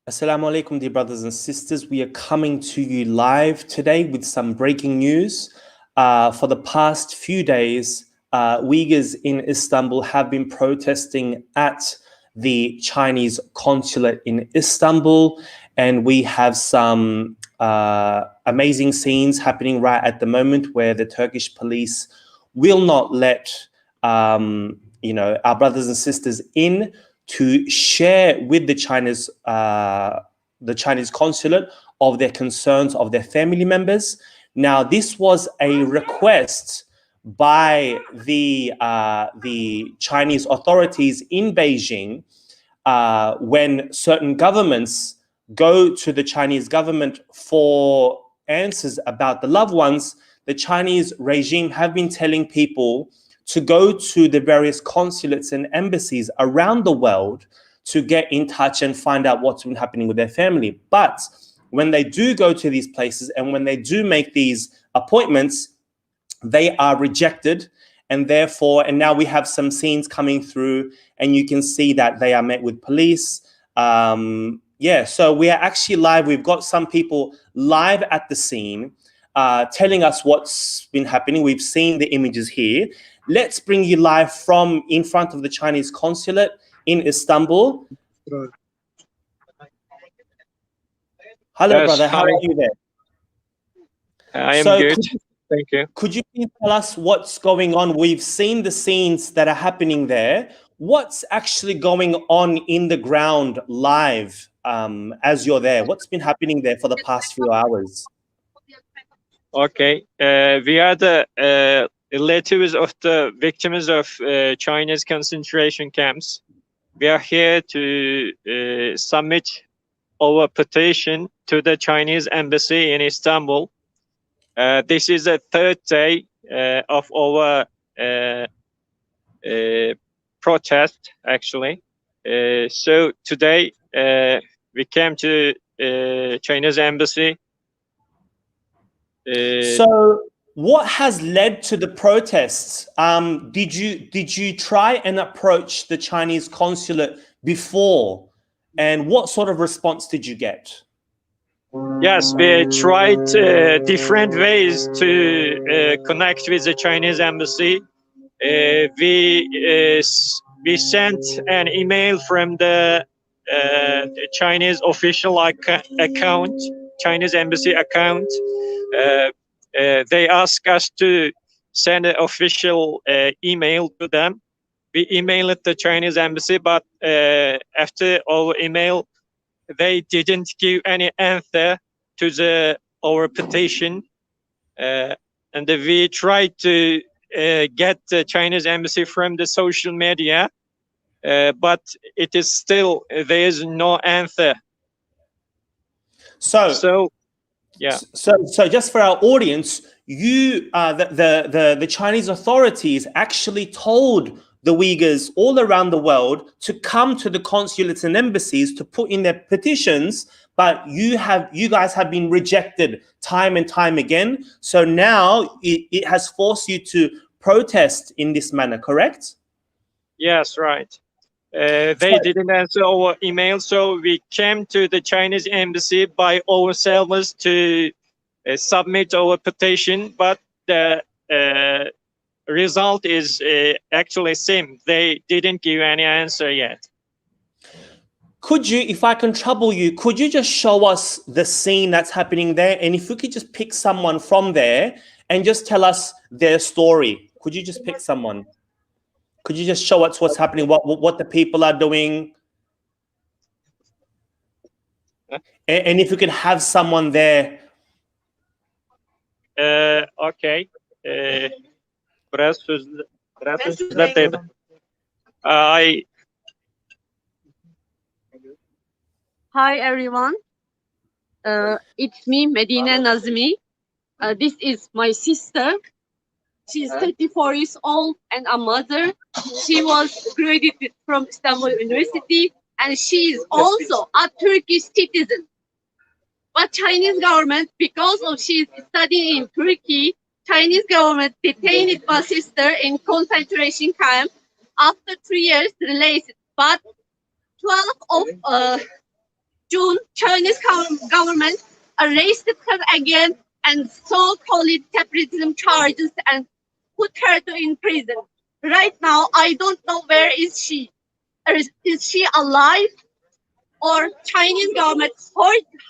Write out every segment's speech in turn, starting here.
Assalamu alaikum, dear brothers and sisters. We are coming to you live today with some breaking news. For the past few days, Uyghurs in Istanbul have been protesting at the Chinese consulate in Istanbul, and we have some amazing scenes happening right at the moment where the Turkish police will not let our brothers and sisters in to share with the Chinese consulate of their concerns of their family members. Now, this was a request by the Chinese authorities in Beijing when certain governments go to the Chinese government for answers about the loved ones. The Chinese regime have been telling people to go to the various consulates and embassies around the world to get in touch and find out what's been happening with their family. But when they do go to these places and when they do make these appointments, they are rejected. And therefore, and now we have some scenes coming through and you can see that they are met with police. So we are actually live. We've got some people live at the scene telling us what's been happening. We've seen the images here. Let's bring you live from in front of the Chinese consulate in Istanbul. Hello, yes, brother. How hi. are you there? I am good. Thank you. Could you please tell us what's going on? We've seen the scenes that are happening there. What's actually going on in the ground live as you're there? What's been happening there for the past few hours? Okay. We are the relatives of the victims of Chinese concentration camps. We are here to submit our petition to the Chinese embassy in Istanbul. This is the third day of our protest, actually. So today we came to Chinese embassy. So what has led to the protests? Did you try and approach the Chinese consulate before? And what sort of response did you get? Yes, we tried different ways to connect with the Chinese embassy. We sent an email from the Chinese official account, Chinese embassy account. They asked us to send an official email to them. We emailed the Chinese embassy, but after our email, they didn't give any answer to our petition. And we tried to get the Chinese embassy from the social media, but it is still, there is no answer. So yeah. So just for our audience, you the Chinese authorities actually told the Uyghurs all around the world to come to the consulates and embassies to put in their petitions, but you guys have been rejected time and time again. So now it has forced you to protest in this manner, correct? Yes, right. They didn't answer our email, so we came to the Chinese embassy by ourselves to submit our petition, but the result is actually same. They didn't give any answer yet. Could you, if I can trouble you, could you just show us the scene that's happening there? And if we could just pick someone from there and just tell us their story. Could you just pick someone? Could you just show us what's happening, what the people are doing? And if you could have someone there. Okay. Biraz sözler dedi. Hi everyone. It's me, Medine Nazmi. This is my sister. She's 34 years old and a mother. She was graduated from Istanbul University and she is also a Turkish citizen. But Chinese government, because of she's studying in Turkey, Chinese government detained my sister in concentration camp after 3 years released. But 12th of June, Chinese government arrested her again and so-called separatism charges and put her in prison. Right now, I don't know where is she. Is she alive? Or Chinese government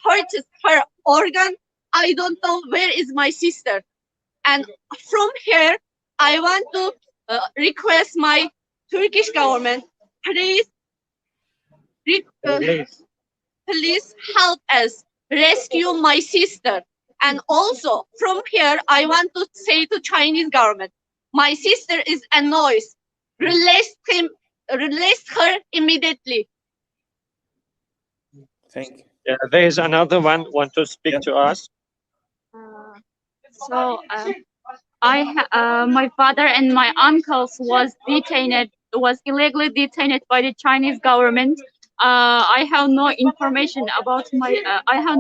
hurts her organ? I don't know where is my sister. And from here, I want to request my Turkish government, please help us rescue my sister. And also from here, I want to say to Chinese government, my sister is annoyed. Release her immediately. Thank you. Yeah, there is another one want to speak to us. My father and my uncles was illegally detained by the Chinese government. I have no information about I have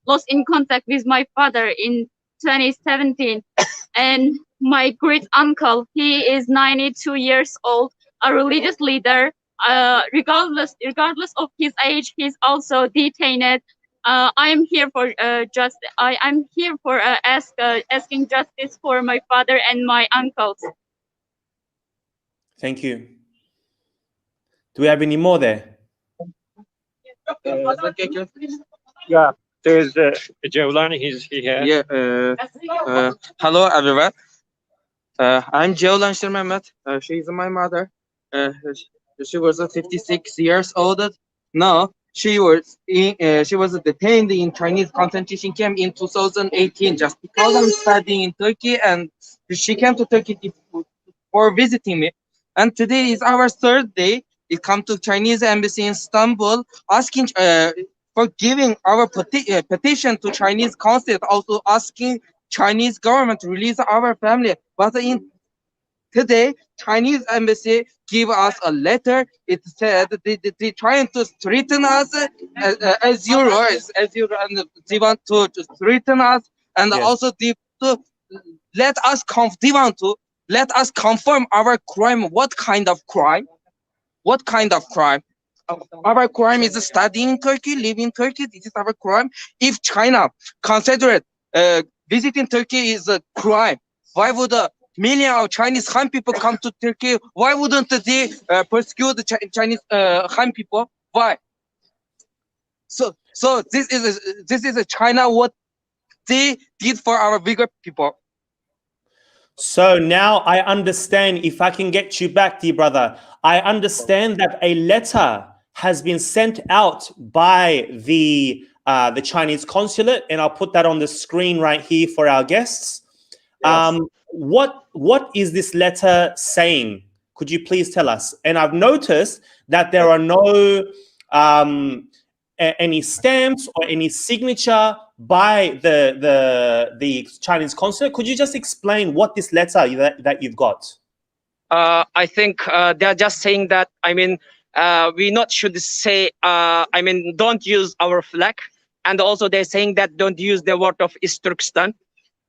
lost in contact with my father in 2017, and my great uncle, he is 92 years old, a religious leader. Regardless of his age, he's also detained. I'm here for asking justice for my father and my uncles. Thank you. Do we have any more there? Yeah, there's Cevlan. He's here. Yeah. Hello, everyone. I'm Cevlan Mehmet. She's my mother. She was 56 years old. Now she was detained in Chinese concentration camp in 2018 just because I'm studying in Turkey, and she came to Turkey for visiting me. And today is our third day. We come to Chinese embassy in Istanbul asking for giving our petition to Chinese consulate, also asking Chinese government to release our family. But in today, Chinese embassy give us a letter. It said they trying to threaten us as Euro, and they want to threaten us, and Yes. also they want to let us confirm our crime. What kind of crime? What kind of crime? Our crime is studying in Turkey, living in Turkey. This is our crime. If China consider visiting Turkey is a crime, why would million of Chinese Han people come to Turkey? Why wouldn't they persecute the Chinese Han people? Why? So this is a China what they did for our bigger people. So now I understand, if I can get you back, dear brother, I understand that a letter has been sent out by the Chinese consulate, and I'll put that on the screen right here for our guests. Yes. What is this letter saying? Could you please tell us? And I've noticed that there are no any stamps or any signature by the Chinese consulate. Could you just explain what this letter that you've got? I think they're just saying that, I mean, we not should say, I mean, don't use our flag. And also they're saying that don't use the word of Turkestan.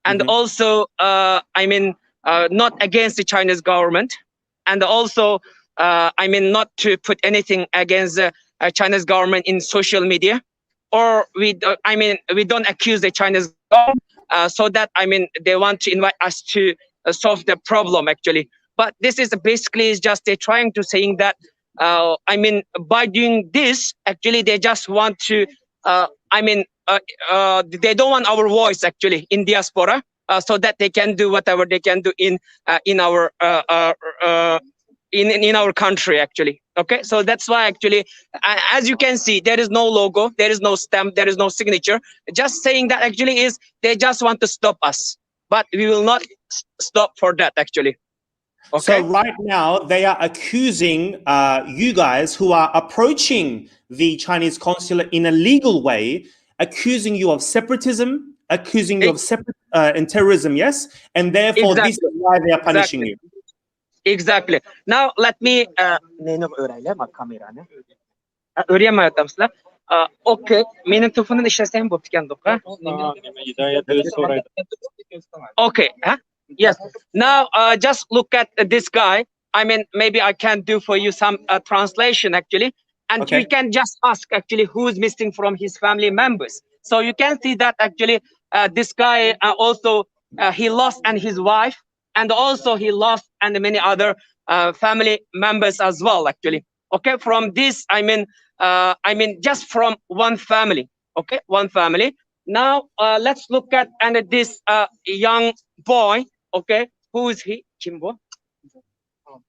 And also, I mean, not against the Chinese government. And also, I mean, not to put anything against the Chinese government in social media. Or I mean, we don't accuse the Chinese government, so that, I mean, they want to invite us to solve the problem actually. But this is basically is just they're trying to saying that, I mean, by doing this, actually, they just want to, I mean, they don't want our voice actually in diaspora, so that they can do whatever they can do in our in our country actually. Okay, so that's why actually, as you can see, there is no logo, there is no stamp, there is no signature. Just saying that actually is they just want to stop us, but we will not stop for that actually. Okay. So right now they are accusing you guys who are approaching the Chinese consulate in a legal way, accusing you of separatism, accusing you of and terrorism, yes? And therefore this is why they are punishing you. Exactly. Now let me okay. Meaning to find okay. Huh? Yes. Now just look at this guy. I mean, maybe I can do for you some translation actually. and Okay. you can just ask actually who is missing from his family members. So you can see that actually this guy also he lost and his wife, and also he lost and many other family members as well actually. Okay, from this I mean just from one family. Okay, one family. Now let's look at and this young boy. Okay, who is he? Kimbo.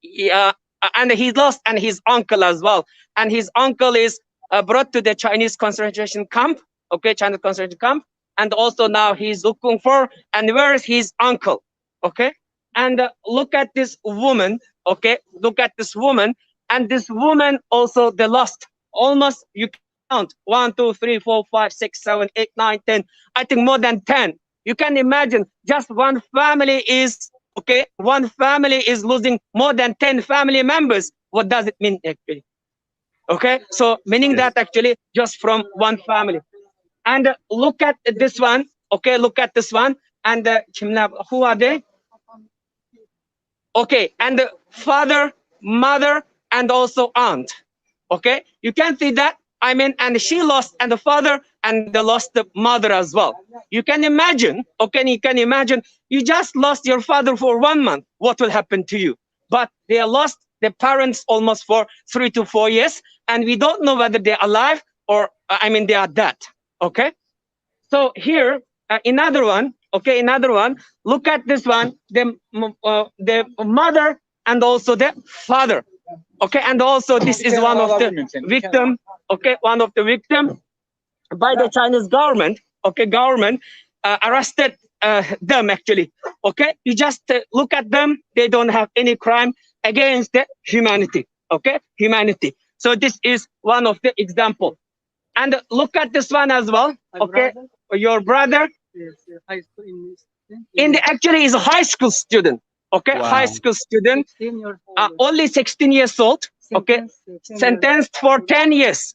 Yeah, and he lost and his uncle as well, and his uncle is brought to the Chinese concentration camp. Okay, Chinese concentration camp, and also now he's looking for, and where is his uncle? Okay, and look at this woman. Okay, look at this woman, and this woman also they lost almost, you count 1 2 3 4 5 6 7 8 9 10, I think more than 10. You can imagine just one family is okay, one family is losing more than 10 family members. What does it mean actually? Okay, so meaning that actually just from one family. And look at this one. Okay, look at this one. And who are they? Okay, and the father, mother, and also aunt. Okay, you can see that. I mean, and she lost and the father, and they lost the mother as well. You can imagine. Okay, you can imagine. You just lost your father for 1 month. What will happen to you? But they lost their parents almost for 3 to 4 years, and we don't know whether they're alive or I mean they are dead. Okay, so here another one. Okay, another one. Look at this one. The mother and also the father. Okay, and also this is one of the victim. Okay, one of the victim by the Chinese government. Okay, government arrested them actually. Okay, you just look at them. They don't have any crime against the humanity. Okay, humanity. So this is one of the example. And look at this one as well. Okay, your brother. High school In the actually is a high school student. Okay, Wow. high school student, 16 years only 16 years old. Okay, sentenced for 10 years.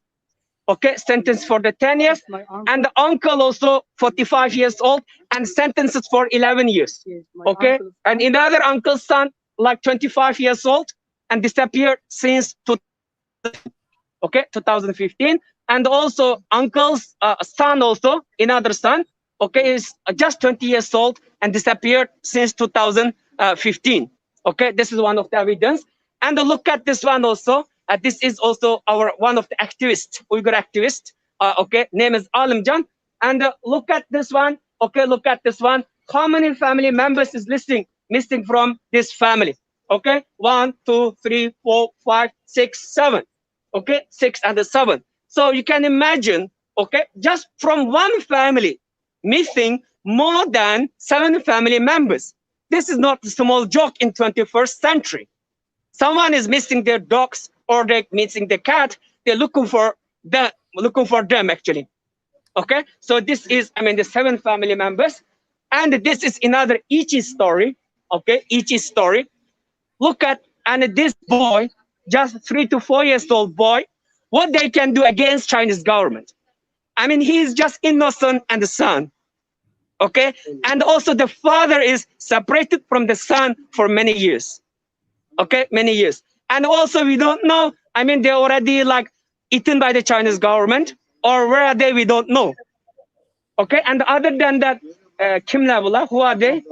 Okay, sentenced for the 10 years. My uncle, And the uncle also 45 years old and sentenced for 11 years. yes, my Okay, uncle's and another uncle's son like 25 years old and disappeared since 2015. And also uncle's son also, another son, okay, is just 20 years old and disappeared since 2015. Okay, this is one of the evidence. And look at this one also. This is also our one of the activists, Uyghur activist. Okay, name is Alimjan. And look at this one. Okay, look at this one. How many family members is missing from this family? Okay, 1 2 3 4 5 6 7. Okay, 6 and 7. So you can imagine. Okay, just from one family missing more than 7 family members. This is not a small joke in 21st century. Someone is missing their dogs or they're missing the cat. They're looking for them actually. Okay, so this is the 7 family members, and this is another Ichi story. Okay, Ichi story. Look at this boy, just 3 to 4 years old boy, what they can do against Chinese government. He is just innocent and the son. Okay, and also the father is separated from the son for many years. Okay, many years, and also we don't know. They're already like eaten by the Chinese government, or where are they? We don't know. Okay, and other than that, who are they?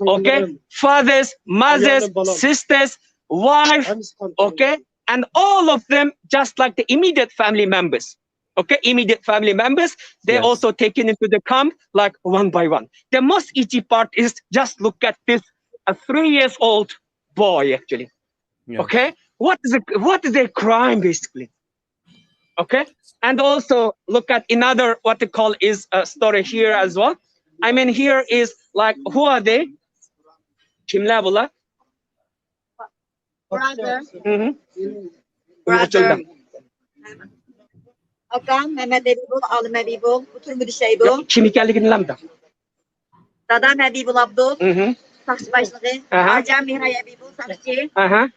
Okay, fathers, mothers, sisters, wife. Okay, and all of them just like the immediate family members. Okay, immediate family members, they're Yes. also taken into the camp like one by one. The most itchy part is just look at this, a 3 years old boy actually. Yes. Okay, what is a crime basically? Okay, and also look at another what they call is a story here as well. Here is like who are they? Kimler bunlar? Brother, Mhm. brother. Agam, Mehmet Ebibul, Alım Ebibul, bu tür bir şey bu. Yok, kim hikayelikini lan da. Dadam Ebibul Abdul, Mhm. saksçı başlığı. Aha. Acem Mihray Ebibul, saksçı. Aha.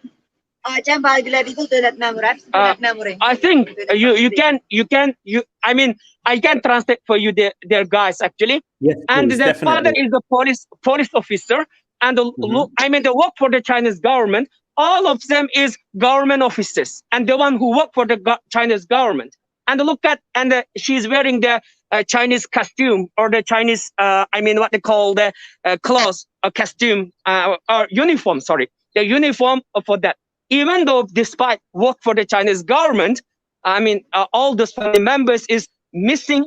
Acem Baygül Ebibul, devlet memuru. Hepsi devlet memuru. I think I can translate for you their guys actually. Yes, And please, the father definitely. is a police officer, and Mhm. they work for the Chinese government. all of them is government officers and the one who work for the Chinese government. And look at, and she's wearing the Chinese costume or the Chinese, I mean, what they call the clothes, costume, or uniform, sorry, the uniform for that. Even though despite work for the Chinese government, I mean, all those family members is missing,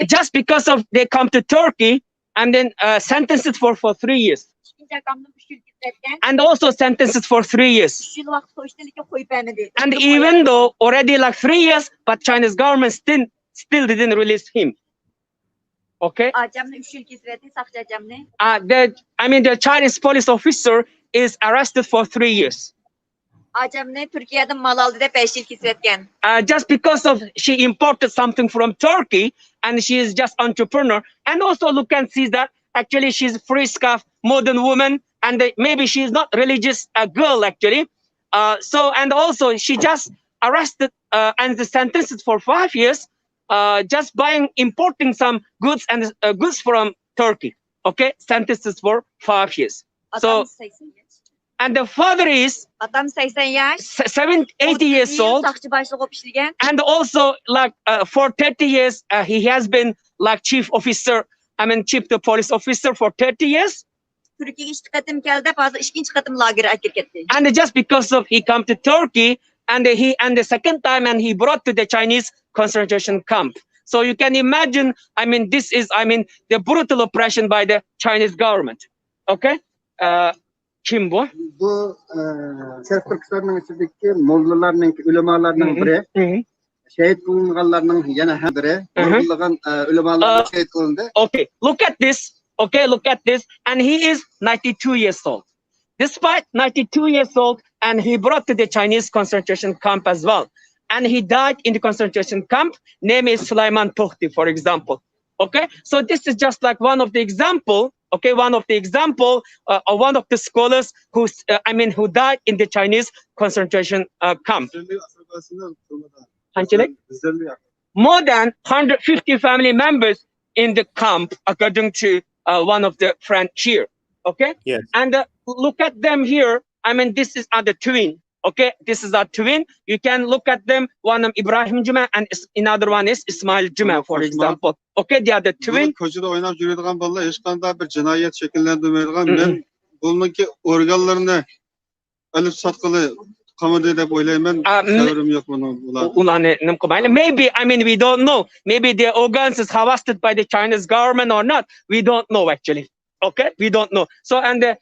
just because of they come to Turkey and then sentenced for 3 years. And also sentenced for 3 years. And even though already like 3 years, but Chinese government still didn't release him. Okay. I mean, the Chinese police officer is arrested for 3 years. Just because of she imported something from Turkey and she is just entrepreneur. And also look and see that actually she's free scarf, modern woman, and maybe she's not religious girl actually. So and also she just arrested and sentenced for 5 years, just importing some goods and goods from Turkey. Okay, sentenced for 5 years. So. And the father is 80 years old, and also like for 30 years he has been like chief officer, I mean chief the police officer for 30 years. And just because of he come to Turkey and the second time and he brought to the Chinese concentration camp. So you can imagine, I mean this is, I mean the brutal oppression by the Chinese government. Okay. Kim bu? Bu Şerif Türkistan'ın içindeki mollalarının, ulemalarının biri. Şehit kılınanlarının yana biri. Mollaların ulemalarının şehit kılındı. Okay, look at this. Okay, look at this. And he is 92 years old. Despite 92 years old, and he brought to the Chinese concentration camp as well. And he died in the concentration camp. Name is Süleyman Tohti, for example. Okay, so this is just like one of the example. Okay, one of the example, one of the scholars who, who died in the Chinese concentration camp. More than 150 family members in the camp, according to one of the friends here. Okay, yes. And look at them here. I mean, this is the twin. Okay, this is a twin. You can look at them. One of Ibrahim Cuma and another one is Ismail Cuma, for example. Okay, they are the twin. Koçuda oynap yürüdüğün balla hiç kanda bir cinayet şekillendirmeydiğin ben bununki organlarını alıp satqılı qamadı deb oylayman. Sabırım yok bunun. Maybe, I mean, we don't know. Maybe their organs is harvested by the Chinese government or not. We don't know actually. Okay, we don't know. So and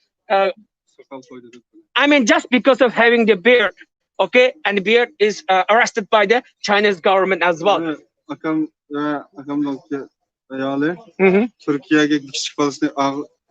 I mean, just because of having the beard, okay, and the beard is arrested by the Chinese government as well. Türkiye'ye küçük balasını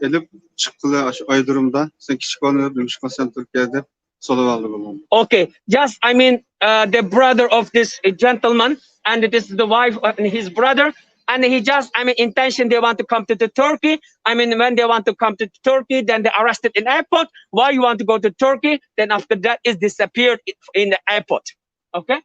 elip çıktılar ay durumda. Sen küçük balanı demişken sen Türkiye'de solup aldın. Okay, just I mean the brother of this gentleman, and it is the wife and his brother. And he just, I mean, intention they want to come to the Turkey. I mean, when they want to come to Turkey, then they arrested in airport. Why you want to go to Turkey? Then after that is disappeared in the airport. Okay,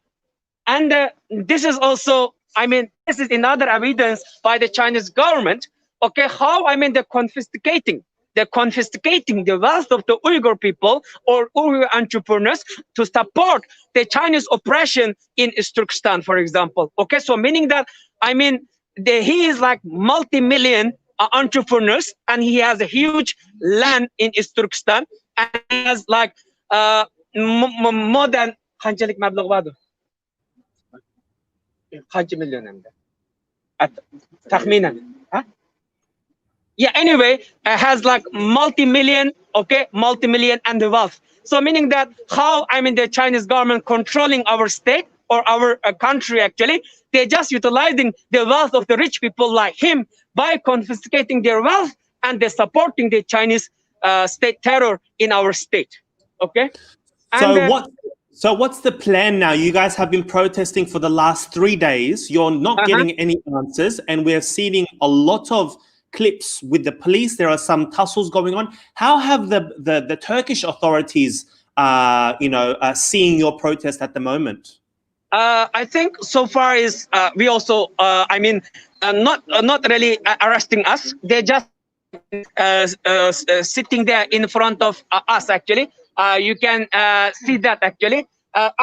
and this is also, I mean, this is another evidence by the Chinese government. Okay, how I mean they're confiscating the wealth of the Uyghur people or Uyghur entrepreneurs to support the Chinese oppression in Turkestan, for example. Okay, so meaning that I mean. He is like multi-million entrepreneurs, and he has a huge land in Turkestan, and he has like more than kaçlık meblağ vardır? Kaç milyon hem de? Tahminen. Yeah, anyway, has like multi-million, okay, multi-million and the wealth. So meaning that how, I mean, the Chinese government controlling our state or our country actually, they're just utilizing the wealth of the rich people like him by confiscating their wealth, and they're supporting the Chinese state terror in our state. Okay. And, so what's the plan now? You guys have been protesting for the last 3 days. You're not getting any answers, and we're seeing a lot of clips with the police. There are some tussles going on. How have the Turkish authorities, seeing your protest at the moment? I think so far is we also not really arresting us. They're just sitting there in front of us. Actually, you can see that actually. That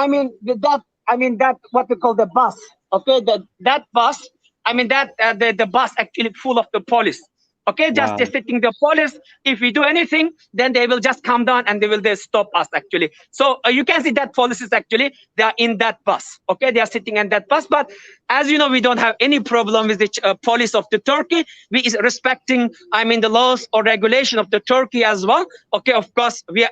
what we call the bus. Okay, that bus. The bus actually full of the police. Okay, just Wow. they're sitting the police. If we do anything, then they will just come down and they will stop us actually. So you can see that policies actually they are in that bus. Okay, they are sitting in that bus. But as you know, we don't have any problem with the police of the Turkey. We is respecting the laws or regulation of the Turkey as well. Okay, of course we are,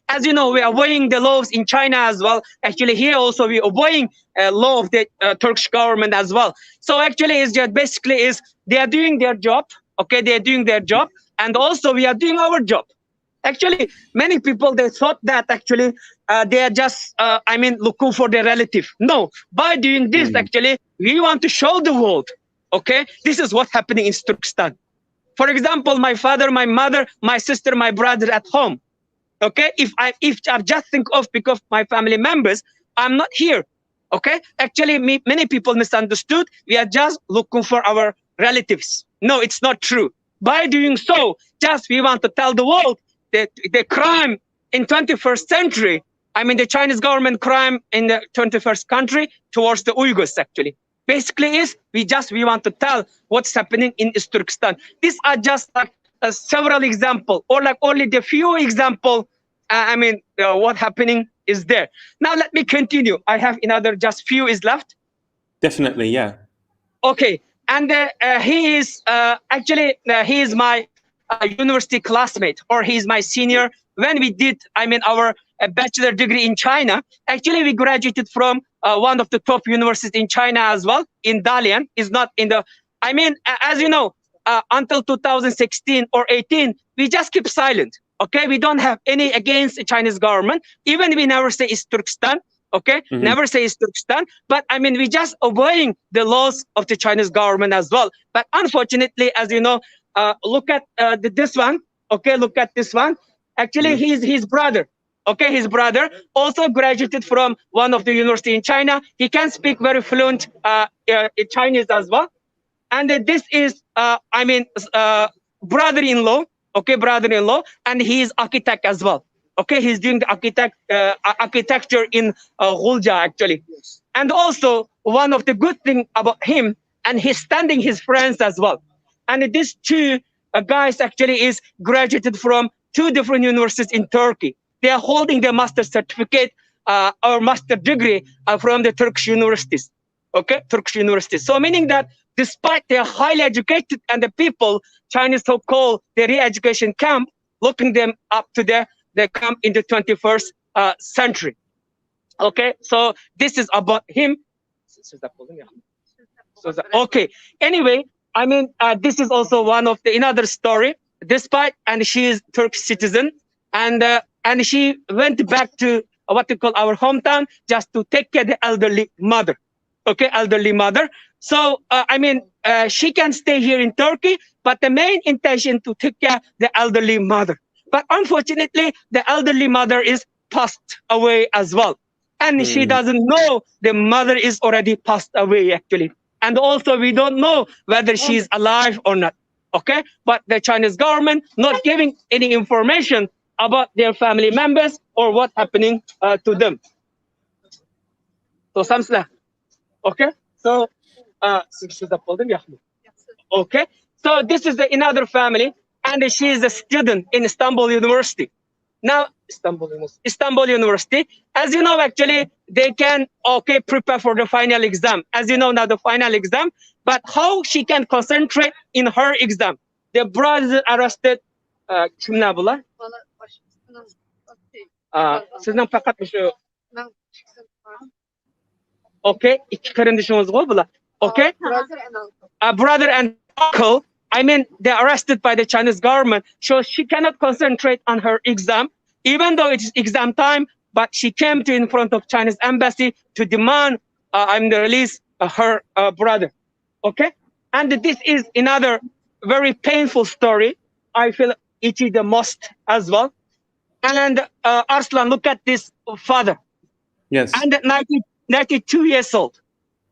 as you know, we are obeying the laws in China as well. Actually, here also we are obeying law of the Turkish government as well. So actually, is just basically is they are doing their job. Okay, they are doing their job, and also we are doing our job. Actually, many people they thought that actually they are just looking for their relative. No, by doing this actually we want to show the world. Okay, this is what's happening in Turkestan. For example, my father, my mother, my sister, my brother at home. Okay, if I just think of because my family members, I'm not here. Okay, actually many people misunderstood. We are just looking for our relatives. No, it's not true. By doing so, just we want to tell the world that the crime in 21st century, the Chinese government crime in the 21st country towards the Uyghurs actually. Basically is we want to tell what's happening in East Turkestan. These are just like several examples or like only the few examples. What happening is there. Now let me continue. I have another just few is left. Definitely, yeah. Okay, and he is he is my university classmate, or he's my senior. When we did, our bachelor degree in China, actually we graduated from one of the top universities in China as well, in Dalian. Is not in the, as you know, until 2016 or 18, we just keep silent. Okay, we don't have any against the Chinese government. Even we never say it's Turkestan. Okay, never say it's Turkestan. But we just obeying the laws of the Chinese government as well. But unfortunately, as you know, look at this one. Okay, look at this one. Actually, he's his brother. Okay, his brother also graduated from one of the university in China. He can speak very fluent Chinese as well. And this is brother-in-law. Okay, brother-in-law, and he is architect as well. Okay, he's doing the architecture in Gulja actually. And also one of the good thing about him, and he's standing his friends as well. And these two guys actually is graduated from two different universities in Turkey. They are holding their master's certificate or master degree from the Turkish universities. Okay, Turkish universities. So meaning that despite they are highly educated and the people, Chinese so-called the re-education camp, looking them up to the camp in the 21st century. Okay, so this is about him. Okay, anyway, this is also one of the another story. Despite, and she is Turkish citizen, and she went back to what we call our hometown just to take care of the elderly mother. Okay, elderly mother. So she can stay here in Turkey, but the main intention to take care of the elderly mother. But unfortunately, the elderly mother is passed away as well, and she doesn't know the mother is already passed away actually. And also we don't know whether she's alive or not. Okay, but the Chinese government not giving any information about their family members or what happening to them. So samsla. Okay, so okay, so this is another family, and she is a student in Istanbul University. Now Istanbul University, as you know, actually they can prepare for the final exam. As you know now the final exam, but how she can concentrate in her exam? The brother arrested. Kimler bunlar? Sizden fakat bir şey. Okay, iki kardeşimiz var bunlar. Okay, brother and uncle. They're arrested by the Chinese government, so she cannot concentrate on her exam, even though it's exam time. But she came to in front of Chinese embassy to demand the release of her brother. Okay, and this is another very painful story. I feel it is the most as well. And Arslan, look at this father. Yes. And 92 years old.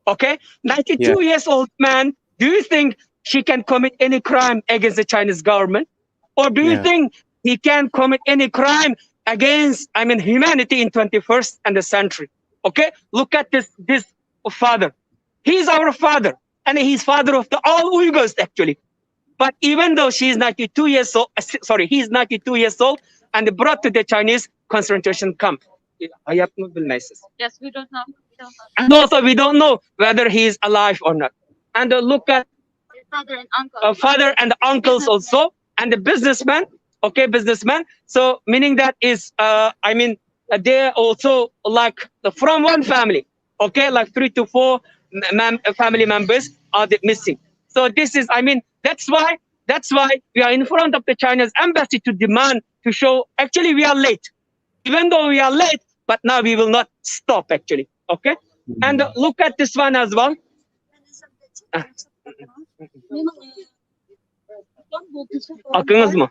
Okay, 92 years old man. Do you think she can commit any crime against the Chinese government, or do you think he can commit any crime against, I mean, humanity in 21st and the century? Okay, look at this father. He's our father, and he's father of all Uyghurs actually. But even though she's 92 years old, he's 92 years old, and brought to the Chinese concentration camp. Yes, we don't know. And also, we don't know whether he is alive or not. And look at Father and uncle. father and uncles also, and the businessman. Okay, businessman. So meaning that is, I mean, they're also like from one family. Okay, like 3 to 4 family members are missing. So this is, I mean, that's why we are in front of the Chinese embassy to demand to show. Actually, we are late. Even though we are late, but now we will not stop actually. Okay, and look at this one as well. Akınız mı?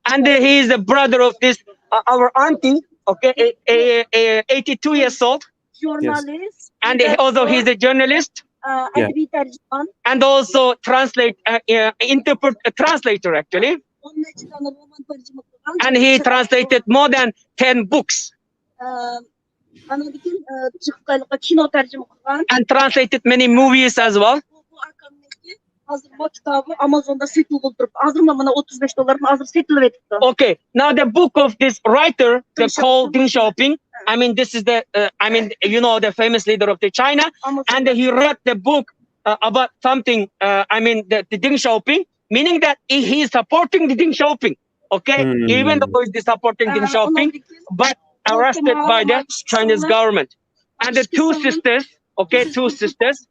And he is the brother of this our auntie. Okay, 82 years old. Jurnalist. And also he's a journalist. Edebi tercüman. And also translator actually. Onun için roman tercüme kılan. And he translated more than 10 books. Anadolu'nun Türkçe'ye kino tercüme kılan. And translated many movies as well. Bu arkamdaki hazır bu kitabı Amazon'da setli buldurup hazır mı bana $35 hazır setli verdik. Okay, now the book of this writer, they called Deng Xiaoping. I mean, this is the, I mean, you know, the famous leader of the China, and he wrote the book about something. I mean, the Deng Xiaoping, meaning that he is supporting the Deng Xiaoping. Okay, even though he's supporting Deng Xiaoping, but arrested by the Chinese government. And the two sisters, okay, two sisters.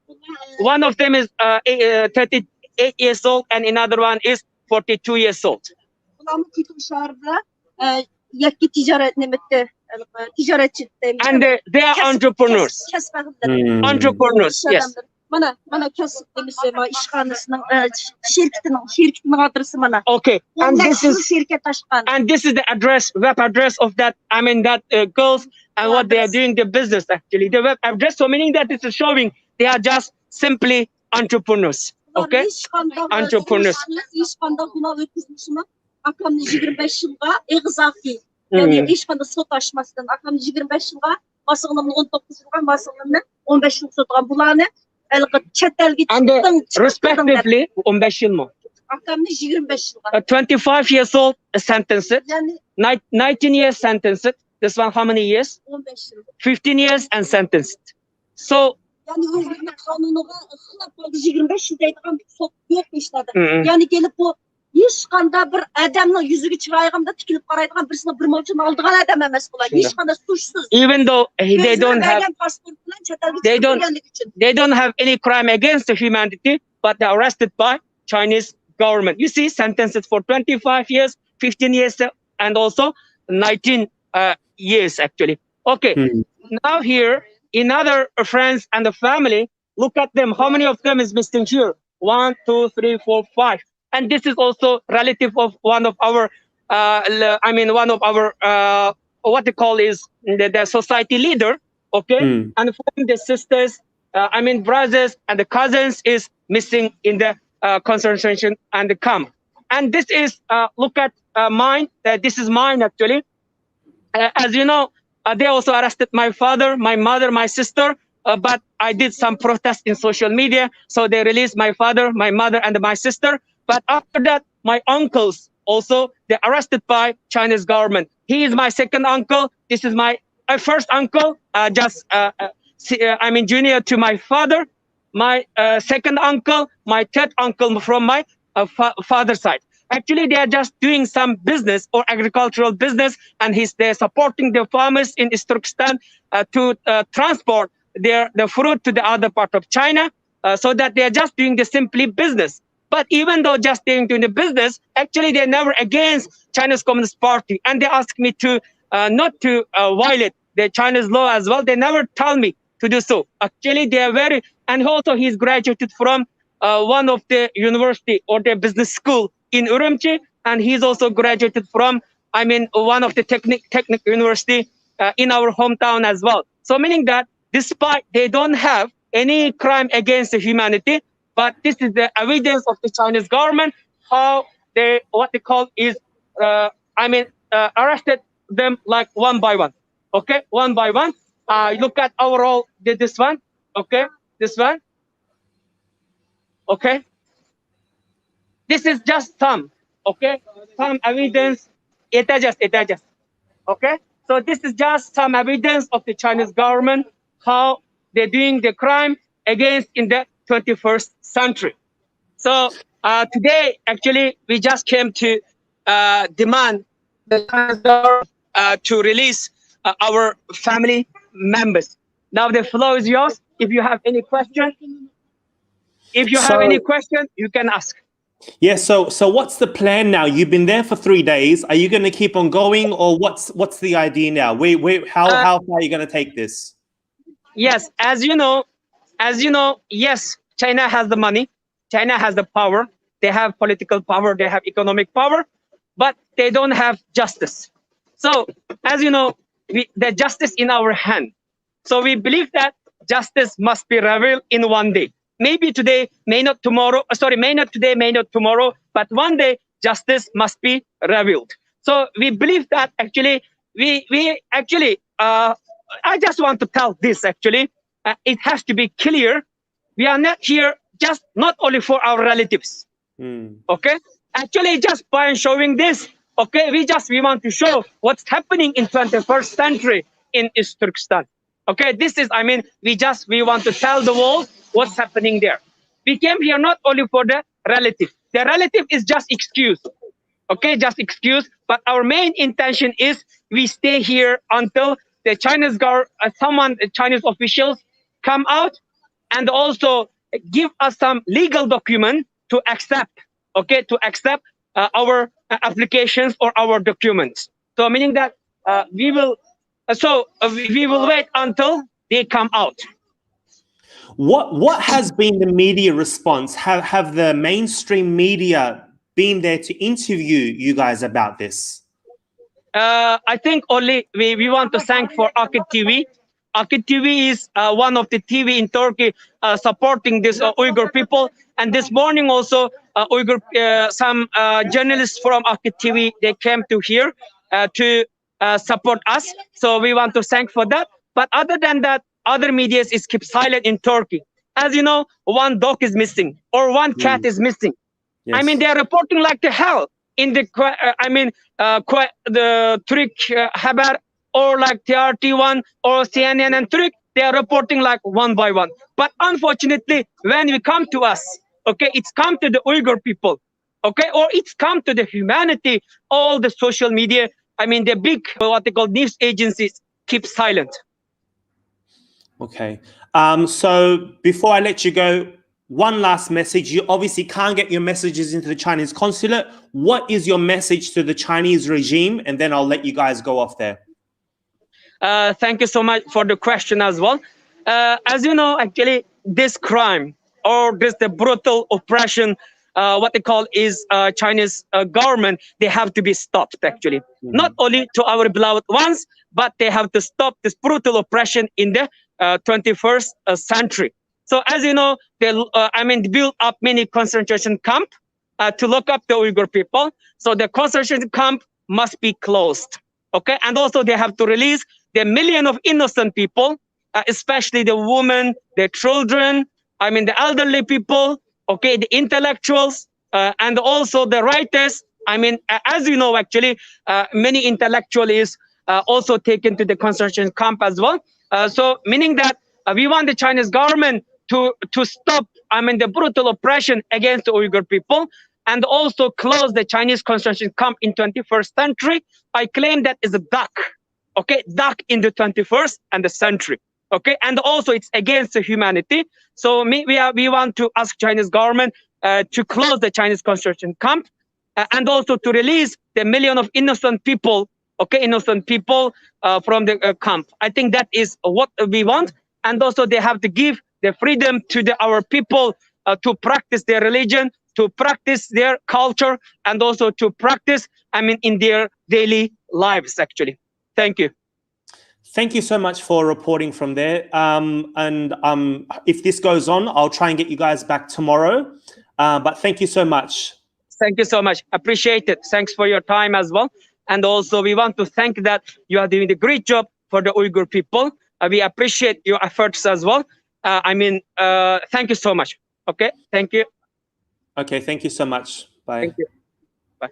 One of them is 38 years old, and another one is 42 years old. And they are entrepreneurs. Entrepreneurs, yes. Okay, and this is the address, web address of that. I mean that girls and what they are doing the business actually. The web address, so meaning that it's showing they are just simply entrepreneurs. Okay, entrepreneurs. Yani ешқандай сот ашмастан акам 25 жылға басылымның 19 жылға басылымның 15 жыл сотқан бұланы әлгі чет елге чыктың respectively 15 жыл mı? Акамны 25 жылға 25 years old sentenced, 19 years sentenced. This one how many years? 15 жыл 15 years and sentenced. So yani özgürlük kanunuga xilaf oldu 25 жылда айтқан сот yok işledi. Yani gelip bu ешқандай bir adamның yüzüge çırayğında tikilip qaraydigan birisini bir moçun aldığan adam emas bular. Ешқандай suçsuz. Even though they don't have any crime against the humanity, but they're arrested by Chinese government. You see, sentenced for 25 years, 15 years, and also 19 years actually. Okay, now here, in other friends and the family, look at them. How many of them is missing here? 1, 2, 3, 4, 5. And this is also relative of one of our, I mean, one of our, what they call is the society leader, okay? And from the sisters, I mean, brothers and the cousins is missing in the concentration and the camp. And this is, look at mine, this is mine actually. As you know, they also arrested my father, my mother, my sister, but I did some protest in social media. So they released my father, my mother, and my sister. But after that, my uncles also, they're arrested by Chinese government. He is my second uncle. This is my first uncle, I mean, junior to my father. My second uncle, my third uncle from my father's side. Actually, they are just doing some business or agricultural business, and they're supporting the farmers in East Turkestan to transport the fruit to the other part of China, so that they are just doing the simply business. But even though just doing the business, actually they're never against Chinese Communist Party, and they ask me to not to violate the Chinese law as well. They never tell me to do so. Actually, they are very, and also he's graduated from one of the university or the business school in Urumqi, and he's also graduated from, I mean, one of the technical university in our hometown as well. So meaning that despite they don't have any crime against the humanity, but this is the evidence of the Chinese government how they what they call is arrested them like one by one. Okay, one by one. Look at overall this one. Okay, this one. Okay, this is just some. Okay, some evidence. It just. Okay, so this is just some evidence of the Chinese government how they're doing the crime against in the 21st century. So today, actually, we just came to demand the Chinese government to release our family members. Now the floor is yours. If you have any question, you can ask. Yeah. So what's the plan now? You've been there for 3 days. Are you going to keep on going, or what's the idea now? How far are you going to take this? Yes, as you know, yes, China has the money, China has the power, they have political power, they have economic power, but they don't have justice. So, as you know, the justice in our hand. So we believe that justice must be revealed in one day. Maybe today, may not tomorrow. May not today, may not tomorrow, but one day justice must be revealed. So we believe that actually, I just want to tell this actually. It has to be clear. We are not here just not only for our relatives. Okay? Actually, just by showing this, okay, we want to show what's happening in 21st century in East Turkestan. Okay, this is, we want to tell the world what's happening there. We came here not only for the relative. The relative is just excuse. Okay, just excuse. But our main intention is we stay here until the Chinese Chinese officials come out and also give us some legal document to accept, our applications or our documents. So meaning that we will wait until they come out. What has been the media response? Have the mainstream media been there to interview you guys about this? I think only we want to thank for Akit TV. Akit TV is one of the TV in Turkey supporting this Uyghur people. And this morning also, some journalists from Akit TV, they came to here to support us. So we want to thank for that. But other than that, other media is keep silent in Turkey. As you know, one dog is missing or one cat is missing. Yes. They are reporting like the hell in the the Turk Haber or like TRT1 or CNN and Turk. They are reporting like one by one. But unfortunately, when we come to us, okay, it's come to the Uyghur people, okay, or it's come to the humanity. All the social media, the big what they call news agencies keep silent. Okay. So before I let you go, one last message. You obviously can't get your messages into the Chinese consulate. What is your message to the Chinese regime? And then I'll let you guys go off there. Thank you so much for the question as well. As you know, actually, this crime or the brutal oppression, what they call is Chinese government, they have to be stopped actually. Not only to our beloved ones, but they have to stop this brutal oppression in the 21st century. So as you know, they build up many concentration camp to lock up the Uyghur people. So the concentration camp must be closed. Okay, and also they have to release the million of innocent people, especially the women, the children, the elderly people, okay, the intellectuals, and also the writers. As you know, actually, many intellectuals also taken to the concentration camp as well. So meaning that we want the Chinese government to stop, the brutal oppression against the Uyghur people, and also close the Chinese concentration camp in 21st century. I claim that is a duck, okay, duck in the 21st and the century, okay, and also it's against the humanity. So we want to ask Chinese government to close the Chinese concentration camp and also to release the million of innocent people, okay, from the camp. I think that is what we want, and also they have to give the freedom to our people to practice their religion, to practice their culture, and also to practice, in their daily lives, actually. Thank you. Thank you so much for reporting from there. If this goes on, I'll try and get you guys back tomorrow. But thank you so much. Thank you so much. Appreciate it. Thanks for your time as well. And also we want to thank that you are doing a great job for the Uyghur people. We appreciate your efforts as well. Thank you so much. Okay, thank you. Okay, thank you so much. Bye. Thank you. Bye.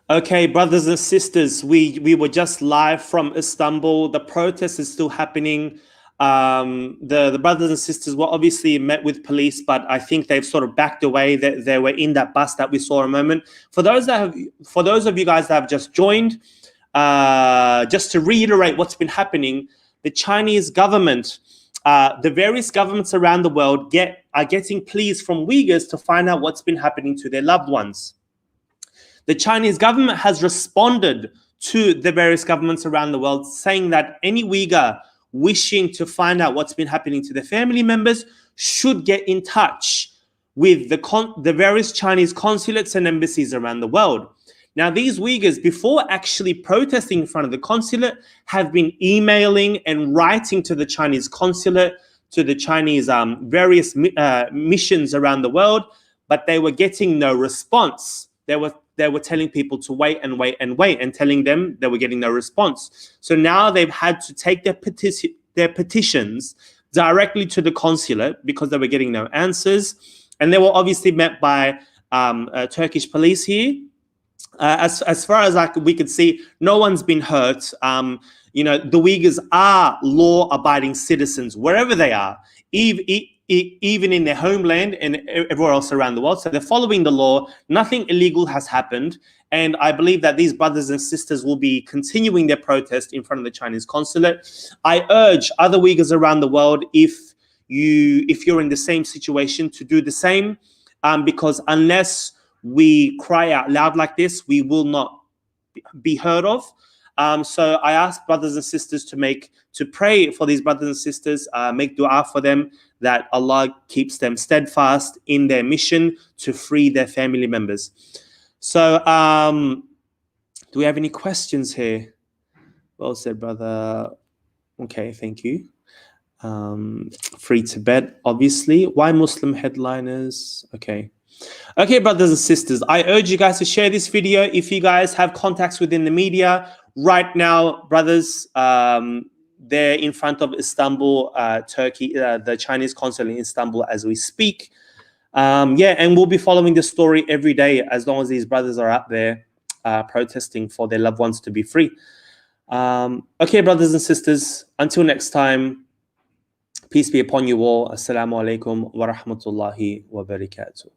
Okay, brothers and sisters, we were just live from Istanbul. The protest is still happening. The brothers and sisters were obviously met with police, but I think they've sort of backed away. They were in that bus that we saw a moment. For those of you guys that have just joined, just to reiterate what's been happening, the Chinese government, the various governments around the world are getting pleas from Uyghurs to find out what's been happening to their loved ones. The Chinese government has responded to the various governments around the world, saying that any Uyghur wishing to find out what's been happening to their family members should get in touch with the various Chinese consulates and embassies around the world. Now, these Uyghurs, before actually protesting in front of the consulate, have been emailing and writing to the Chinese consulate, to the Chinese various missions around the world, but they were getting no response. They were telling people to wait and wait and wait, and telling them they were getting no response. So now they've had to take their petitions directly to the consulate because they were getting no answers. And they were obviously met by Turkish police here. As far as we could see, no one's been hurt. The Uyghurs are law-abiding citizens wherever they are, even in their homeland and everywhere else around the world. So they're following the law. Nothing illegal has happened. And I believe that these brothers and sisters will be continuing their protest in front of the Chinese consulate. I urge other Uyghurs around the world, if you're in the same situation, to do the same, because unless we cry out loud like this, we will not be heard of. So I ask brothers and sisters to pray for these brothers and sisters, make dua for them, that Allah keeps them steadfast in their mission to free their family members. So do we have any questions here? Well said, brother. Okay, thank you. Free Tibet, obviously. Why Muslim headliners? Okay, brothers and sisters, I urge you guys to share this video. If you guys have contacts within the media right now, brothers, they're in front of Istanbul, Turkey, the Chinese consulate in Istanbul as we speak. And we'll be following this story every day as long as these brothers are out there protesting for their loved ones to be free. Okay, brothers and sisters, until next time, peace be upon you all. Assalamu alaikum wa rahmatullahi wa barakatuh.